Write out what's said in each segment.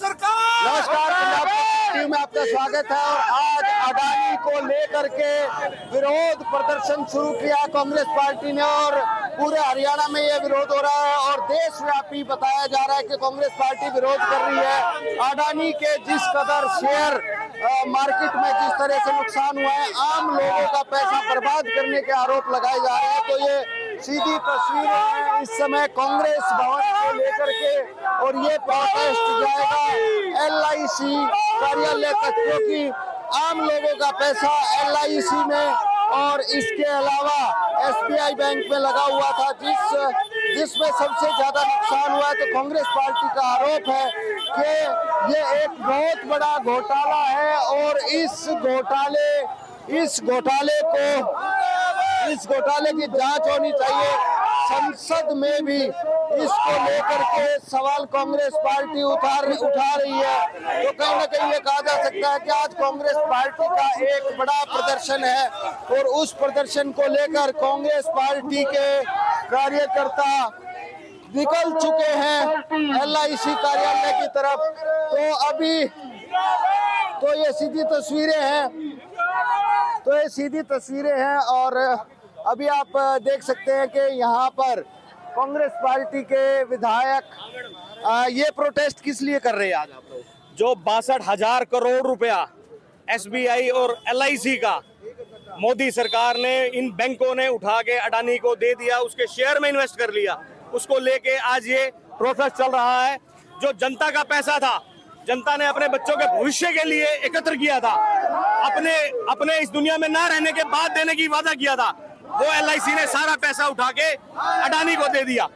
सरकार। नमस्कार, पंजाब टीवी में आपका स्वागत है। और आज अडानी को लेकर के विरोध प्रदर्शन शुरू किया कांग्रेस पार्टी ने और पूरे हरियाणा में ये विरोध हो रहा है और देशव्यापी बताया जा रहा है कि कांग्रेस पार्टी विरोध कर रही है। अडानी के जिस कदर शेयर मार्केट में जिस तरह से नुकसान हुआ है, आम लोगों का पैसा बर्बाद करने के आरोप लगाए जा रहे हैं। तो ये सीधी तस्वीरें हैं इस समय कांग्रेस भवन को लेकर के और ये प्रोटेस्ट जाएगा LIC कार्यालय तक, क्योंकि आम लोगों का पैसा LIC में और इसके अलावा SBI बैंक में लगा हुआ था जिसमें सबसे ज्यादा नुकसान हुआ है। तो कांग्रेस पार्टी का आरोप है कि ये एक बहुत बड़ा घोटाला है और इस घोटाले की जांच होनी चाहिए। संसद में भी इसको लेकर के सवाल कांग्रेस पार्टी उठा रही है। तो कहीं ना कहीं ये कहा जा सकता है कि आज कांग्रेस पार्टी का एक बड़ा प्रदर्शन है और उस प्रदर्शन को लेकर कांग्रेस पार्टी के कार्यकर्ता निकल चुके हैं LIC कार्यालय की तरफ। तो अभी तो ये सीधी तस्वीरें हैं और अभी आप देख सकते हैं कि यहाँ पर कांग्रेस पार्टी के विधायक ये प्रोटेस्ट किस लिए कर रहे हैं आज आप लोग? जो 62,000 करोड़ रुपया SBI और LIC का मोदी सरकार ने इन बैंकों ने उठा के अडानी को दे दिया, उसके शेयर में इन्वेस्ट कर लिया, उसको लेके आज ये प्रोटेस्ट चल रहा है। जो जनता का पैसा था, जनता ने अपने बच्चों के भविष्य के लिए एकत्र किया था, अपने इस दुनिया में ना रहने के बाद देने की वादा किया था, वो LIC ने सारा पैसा उठा के अडानी को दे दिया।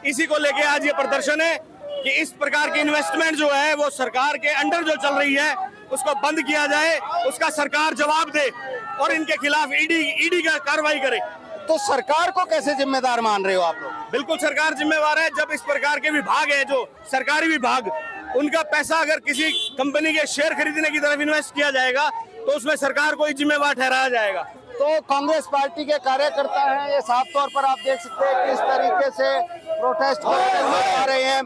इसी को लेके आज ये प्रदर्शन है कि इस प्रकार की इन्वेस्टमेंट जो है वो सरकार के अंडर जो चल रही है उसको बंद किया जाए, उसका सरकार जवाब दे और इनके खिलाफ ईडी का कार्रवाई करे। तो सरकार को कैसे जिम्मेदार मान रहे हो आप लोग? बिल्कुल सरकार जिम्मेवार है। जब इस प्रकार के विभाग है, जो सरकारी विभाग, उनका पैसा अगर किसी कंपनी के शेयर खरीदने की तरफ इन्वेस्ट किया जाएगा तो उसमें सरकार को ही जिम्मेवार ठहराया जाएगा। तो कांग्रेस पार्टी के कार्यकर्ता हैं, ये साफ तौर पर आप देख सकते हैं किस तरीके से प्रोटेस्ट कर रहे हैं।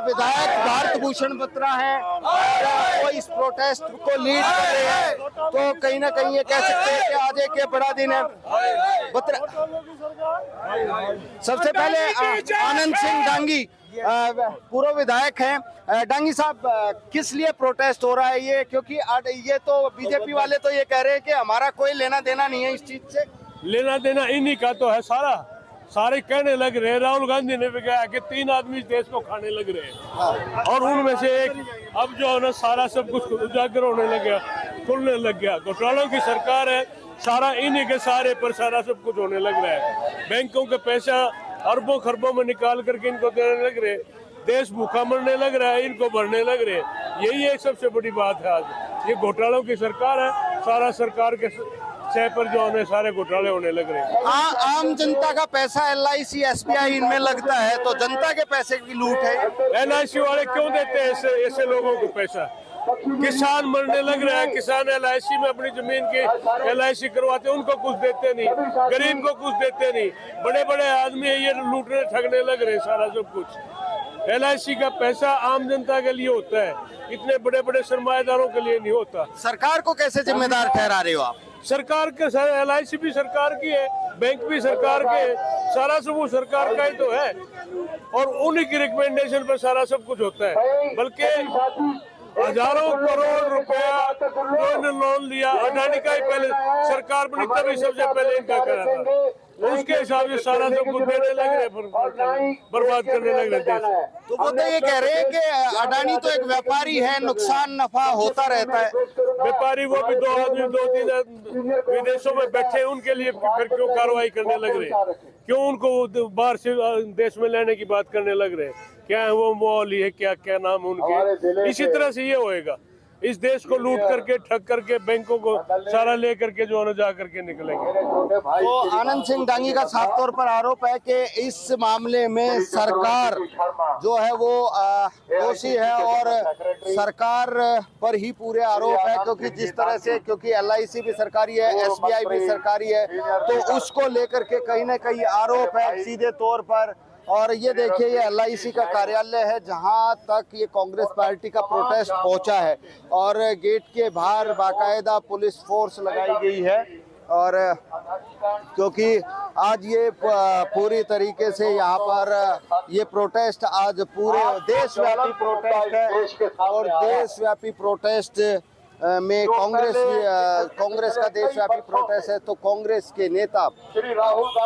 विधायक भारत भूषण बत्रा हैं और वो इस प्रोटेस्ट को लीड कर रहे हैं। तो कहीं ना कहीं ये कह सकते हैं कि आज एक बड़ा दिन है। सबसे पहले आनंद सिंह डांगी पूर्व विधायक हैं। डांगी साहब, किस लिए प्रोटेस्ट हो रहा है ये? क्योंकि ये तो बीजेपी वाले तो ये कह रहे हैं कि हमारा कोई लेना देना नहीं है इस चीज से। लेना देना इन्हीं का तो है सारे कहने लग रहे हैं। राहुल गांधी ने भी कहा कि 3 आदमी इस देश को खाने लग रहे हैं और उनमें से एक अब जो है ना सारा सब कुछ उजागर होने लग गया, खुलने लग गया। घोटालों की सरकार है, सारा इन्हीं के सारे पर सारा सब कुछ होने लग रहा है। बैंकों के पैसा अरबों खरबों में निकाल करके इनको देने लग रहे, देश भूखा मरने लग रहा है, इनको भरने लग रहे। यही एक सबसे बड़ी बात है। आज ये घोटालों की सरकार है, सारा सरकार के सह पर जो होने सारे घोटाले होने लग रहे हैं। आम जनता का पैसा LIC SBI इनमें लगता है, तो जनता के पैसे की लूट है। LIC वाले क्यों देते हैं ऐसे लोगों को पैसा? किसान मरने लग रहा है, किसान LIC में अपनी जमीन की LIC करवाते, उनको कुछ देते नहीं, गरीब को कुछ देते नहीं। बड़े बड़े आदमी ये लूटने ठगने लग रहे सारा सब कुछ। LIC का पैसा आम जनता के लिए होता है, इतने बड़े बड़े सरमाएदारों के लिए नहीं होता। सरकार को कैसे जिम्मेदार ठहरा रहे हो आप? सरकार के LIC भी सरकार की है, बैंक भी सरकार के है, सारा सब सरकार का ही तो है और उन्हीं की रिकमेंडेशन पर सारा सब कुछ होता है। बल्कि हजारों करोड़ रुपया जो लोन लिया अडानी का ही पहले सरकार बनी तभी सबसे पहले इनका करा था, उसके हिसाब से सारा सब कुछ देने लग रहे, बर्बाद करने लग रहे। तो वो तो ये कह रहे हैं कि अडानी तो एक व्यापारी है, नुकसान नफा होता रहता है। व्यापारी वो भी 2 आदमी 2-3 विदेशों में बैठे, उनके लिए फिर क्यों कार्रवाई करने लग रहे? क्यों उनको बाहर से देश में लेने की बात करने लग रहे? क्या है वो मौली है, क्या नाम उनके? इसी तरह से ये होएगा। इस देश को लूट करके ठग करके बैंकों को सारा ले करके जो है जा करके निकलेंगे। तो आनंद सिंह डांगी का साफ तौर पर आरोप है कि इस मामले में सरकार जो है वो दोषी है और सरकार पर ही पूरे आरोप है, क्योंकि जिस तरह से क्योंकि LIC भी सरकारी है, SBI भी सरकारी है, तो उसको लेकर के कहीं ना कहीं आरोप है सीधे तौर पर और ये देखिए ये LIC का कार्यालय है जहां तक ये कांग्रेस पार्टी का प्रोटेस्ट पहुंचा है और गेट के बाहर बाकायदा पुलिस फोर्स लगाई गई है। और क्योंकि आज ये पूरी तरीके से यहाँ पर ये प्रोटेस्ट आज पूरे देशव्यापी प्रोटेस्ट है और देशव्यापी प्रोटेस्ट में कांग्रेस का देशव्यापी प्रोटेस्ट है। तो कांग्रेस के नेता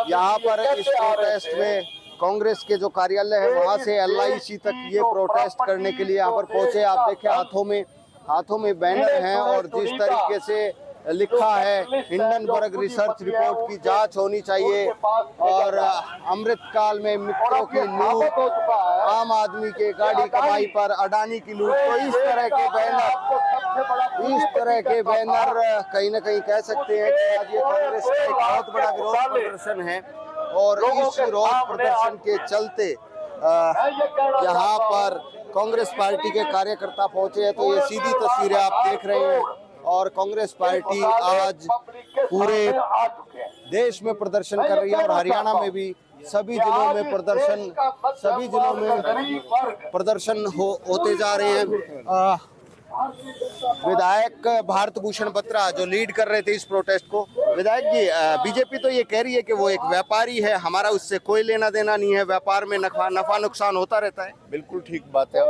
यहाँ पर इस प्रोटेस्ट में कांग्रेस के जो कार्यालय है वहां से LIC तक ये प्रोटेस्ट करने के लिए यहाँ पर पहुंचे। आप देखें हाथों में बैनर हैं और जिस तरीके से लिखा है हिंडनबर्ग रिसर्च रिपोर्ट की जांच होनी चाहिए और अमृतकाल में मित्रों की लूट, आम आदमी के गाड़ी कमाई पर अडानी की लूट। तो इस तरह के बैनर कहीं ना कहीं कह सकते हैं कि आज ये कांग्रेस का एक बहुत बड़ा विरोध प्रदर्शन है। और इस विरोध प्रदर्शन के चलते यहाँ पर कांग्रेस पार्टी के कार्यकर्ता पहुंचे हैं। तो ये सीधी तस्वीरें आप देख रहे हैं और कांग्रेस पार्टी आज पूरे देश में प्रदर्शन कर रही है और हरियाणा में भी सभी जिलों में प्रदर्शन होते जा रहे हैं। विधायक भारत भूषण बत्रा जो लीड कर रहे थे इस प्रोटेस्ट को। विधायक जी, बीजेपी तो ये कह रही है कि वो एक व्यापारी है, हमारा उससे कोई लेना देना नहीं है, व्यापार में नफा नुकसान होता रहता है। बिल्कुल ठीक बात है,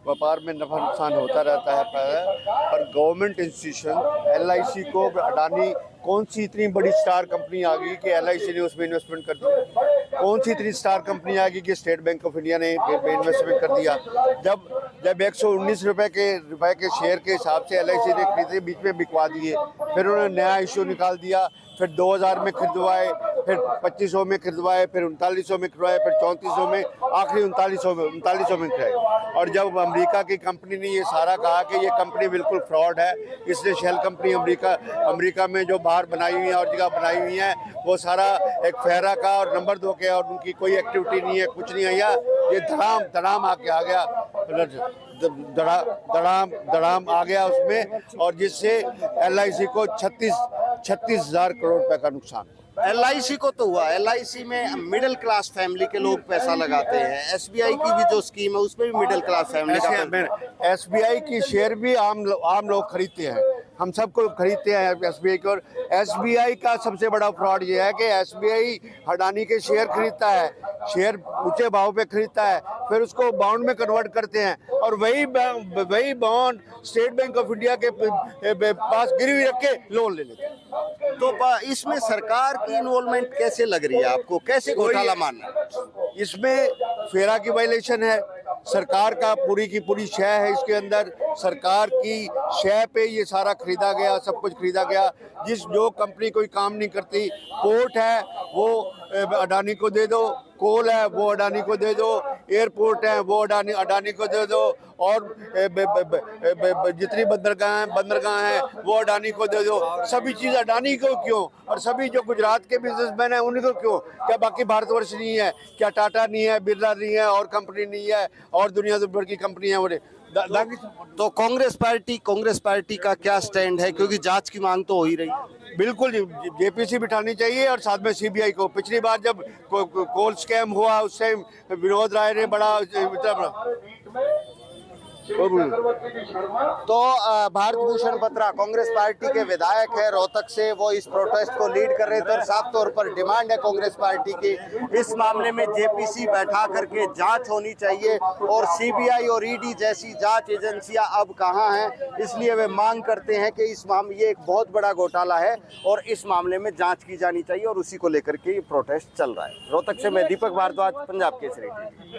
व्यापार में नफा नुकसान होता रहता है पर गवर्नमेंट इंस्टीट्यूशन LIC को अडानी कौन सी इतनी बड़ी स्टार कंपनी आ गई कि LIC ने उसमें इन्वेस्टमेंट कर दिया? कौन सी इतनी स्टार कंपनी आ गई कि स्टेट बैंक ऑफ इंडिया ने इन्वेस्टमेंट कर दिया? जब 119 रुपए के शेयर के हिसाब से LIC ने खरीदे, बीच में बिकवा दिए, फिर उन्होंने नया इशू निकाल दिया, फिर 2000 में खरीदवाए, फिर 2500 में खरीदवाए, फिर 3900 में खरीदवाए, फिर 3400 में, आखिरी 3900 में खरीदाए। और जब अमेरिका की कंपनी ने ये सारा कहा कि ये कंपनी बिल्कुल फ्रॉड है, इसलिए शेल कंपनी अमेरिका में जो बाहर बनाई हुई है और जगह बनाई हुई है वो सारा एक फेरा का और नंबर 2 के और उनकी कोई एक्टिविटी नहीं है, कुछ नहीं है। ये धड़ाम आके आ गया, धड़ाम आ गया उसमें, और जिससे LIC को 36,000 करोड़ रुपए का नुकसान। LIC को तो हुआ, LIC में मिडिल क्लास फैमिली के लोग पैसा लगाते हैं। SBI की भी जो स्कीम है उसमें भी मिडिल क्लास फैमिली का SBI की शेयर भी आम लोग खरीदते हैं, हम सबको खरीदते हैं SBI को। और SBI का सबसे बड़ा फ्रॉड ये है कि SBI अडानी के शेयर खरीदता है, शेयर ऊंचे भाव पे खरीदता है, फिर उसको बॉन्ड में कन्वर्ट करते हैं और वही bond state bank of India के पास गिरवी रख के लोन ले लेते हैं। तो इसमें सरकार की इन्वॉल्वमेंट कैसे लग रही है आपको, कैसे घोटाला मानना? इसमें फेरा की वायलेशन है, सरकार का पूरी की पूरी शय है इसके अंदर, सरकार की शय पे ये सारा खरीदा गया, सब कुछ खरीदा गया। जो कंपनी कोई काम नहीं करती, पोर्ट है वो अडानी को दे दो, कोल है वो अडानी को दे दो, एयरपोर्ट है वो अडानी को दे दो, और जितनी बंदरगाह हैं वो अडानी को दे दो। सभी चीज़ अडानी को क्यों? और सभी जो गुजरात के बिजनेसमैन हैं उन्हीं को क्यों? क्या बाकी भारतवर्ष नहीं है? क्या टाटा नहीं है, बिरला नहीं है, और कंपनी नहीं है, और दुनिया भर की कंपनी है? वो तो कांग्रेस पार्टी का क्या स्टैंड है, क्योंकि जांच की मांग तो हो ही रही? बिल्कुल JPC बिठानी चाहिए और साथ में CBI को। पिछली बार जब कोल स्कैम हुआ उस टाइम विनोद राय ने बड़ा तो भारत भूषण बत्रा कांग्रेस पार्टी के विधायक है रोहतक से, वो इस प्रोटेस्ट को लीड कर रहे थे और साफ तौर पर डिमांड है कांग्रेस पार्टी की इस मामले में JPC बैठा करके जांच होनी चाहिए और CBI और ED जैसी जांच एजेंसियां अब कहां हैं, इसलिए वे मांग करते हैं कि इस मामले ये एक बहुत बड़ा घोटाला है और इस मामले में जांच की जानी चाहिए और उसी को लेकर के ये प्रोटेस्ट चल रहा है। रोहतक से मैं दीपक भारद्वाज, पंजाब केसरी।